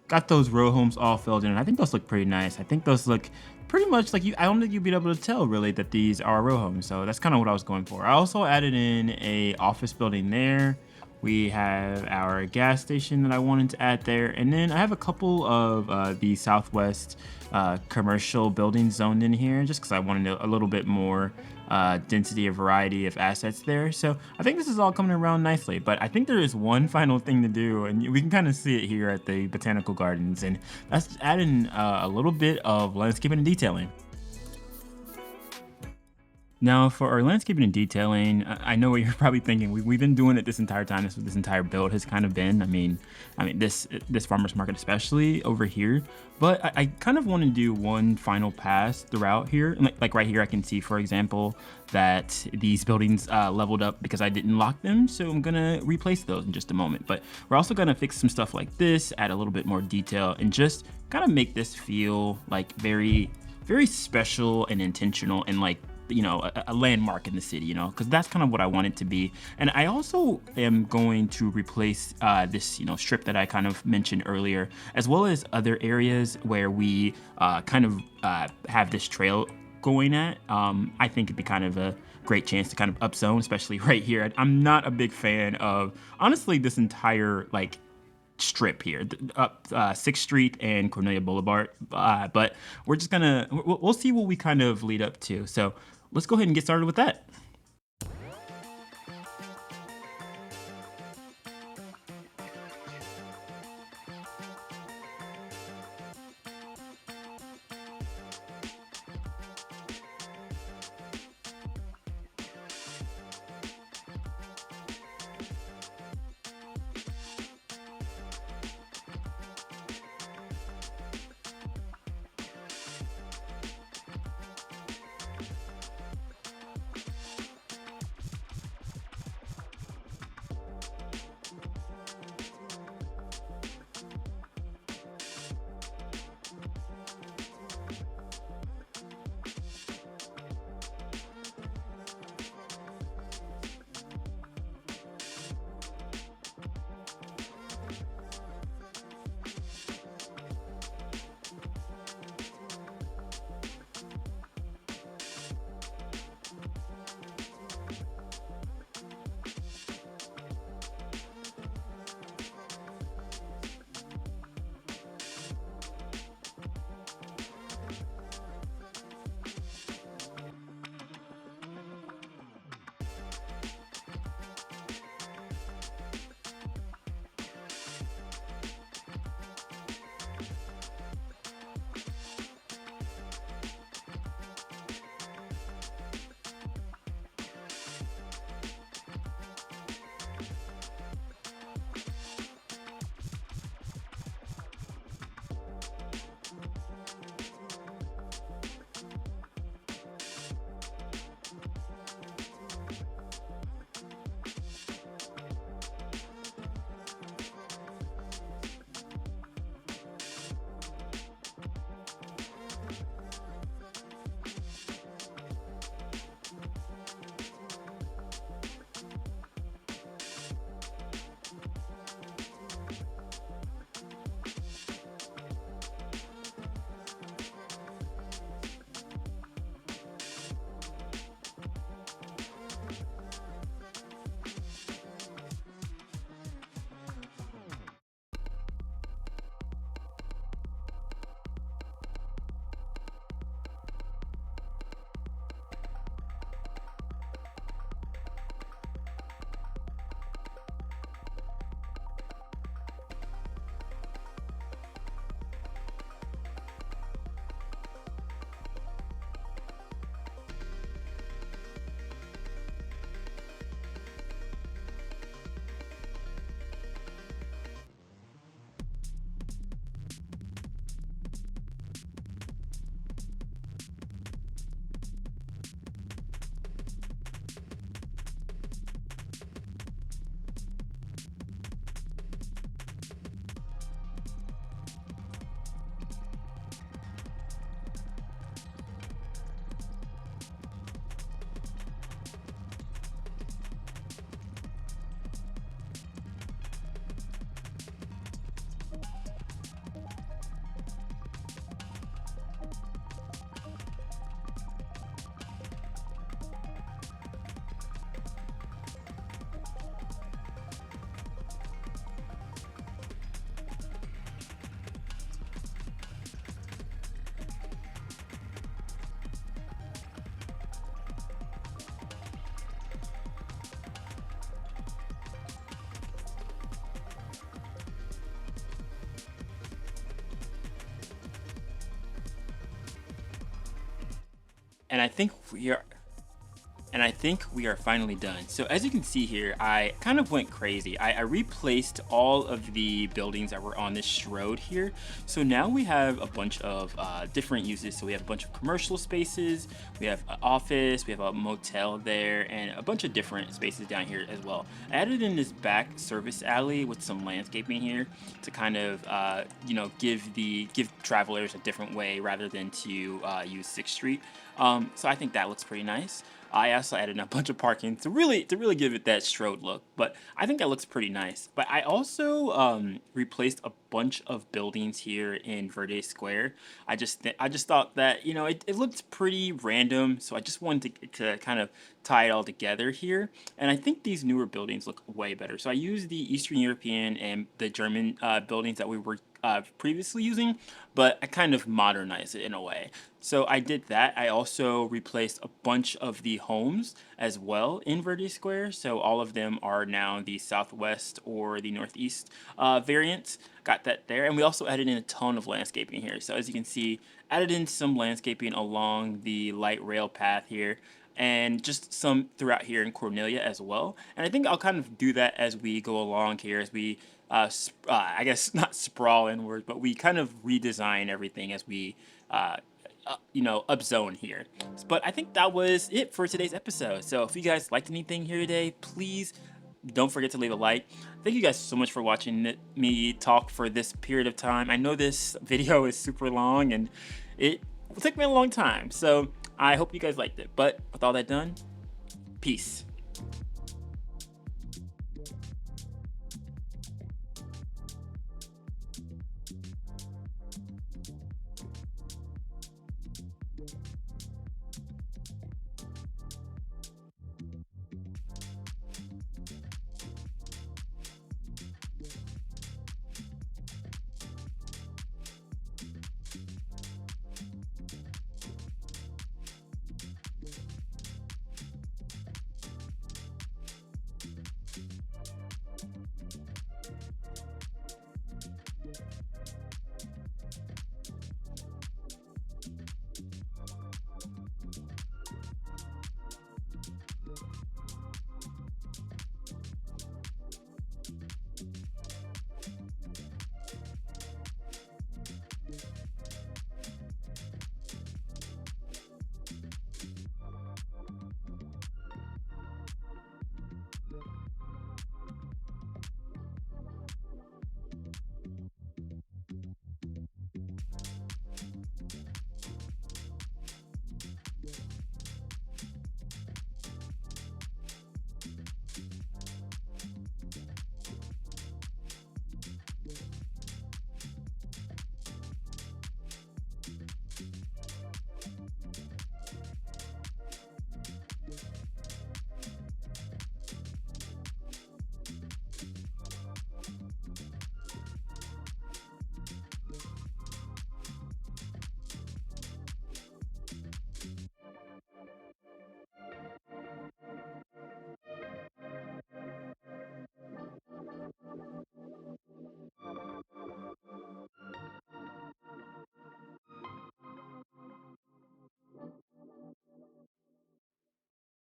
Got those row homes all filled in, and I think those look pretty nice. I think those look pretty much like I don't think you'd be able to tell really that these are row homes. So that's kind of what I was going for. I also added in a office building there. We have our gas station that I wanted to add there. And then I have a couple of the Southwest commercial buildings zoned in here just because I wanted a little bit more density or variety of assets there. So I think this is all coming around nicely, but I think there is one final thing to do, and we can kind of see it here at the Botanical Gardens, and that's adding a little bit of landscaping and detailing. Now, for our landscaping and detailing, I know what you're probably thinking. We've been doing it this entire time. This entire build has kind of been. I mean, this farmers market especially over here. But I kind of want to do one final pass throughout here. And like right here, I can see, for example, that these buildings leveled up because I didn't lock them. So I'm gonna replace those in just a moment. But we're also gonna fix some stuff like this, add a little bit more detail, and just kind of make this feel like very, very special and intentional, and like, you know, a landmark in the city, you know, because that's kind of what I want it to be. And I also am going to replace this, you know, strip that I kind of mentioned earlier, as well as other areas where we kind of have this trail going at. I think it'd be kind of a great chance to kind of upzone, especially right here. I'm not a big fan of, honestly, this entire like strip here up 6th Street and Cornelia Boulevard, but we're just gonna we'll see what we kind of lead up to. So let's go ahead and get started with that. And I think we are finally done. So as you can see here, I kind of went crazy. I replaced all of the buildings that were on this road here. So now we have a bunch of different uses. So we have a bunch of commercial spaces, we have an office, we have a motel there, and a bunch of different spaces down here as well. I added in this back service alley with some landscaping here to kind of, you know, give travelers a different way rather than to use 6th Street. So I think that looks pretty nice. I also added a bunch of parking to really give it that strode look, but I think that looks pretty nice. But I also replaced a bunch of buildings here in Verde Square. I just thought that, you know, it looked pretty random, so I just wanted to kind of tie it all together here. And I think these newer buildings look way better. So I used the Eastern European and the German buildings that we were previously using, but I kind of modernized it in a way. So I did that. I also replaced a bunch of the homes as well in Verde Square. So all of them are now the Southwest or the Northeast variants. Got that there. And we also added in a ton of landscaping here. So as you can see, added in some landscaping along the light rail path here, and just some throughout here in Cornelia as well. And I think I'll kind of do that as we go along here, as we, I guess not sprawl inward, but we kind of redesign everything as we, you know, upzone here. But I think that was it for today's episode. So if you guys liked anything here today, please don't forget to leave a like. Thank you guys so much for watching me talk for this period of time. I know this video is super long and it took me a long time. So I hope you guys liked it. But with all that done, peace.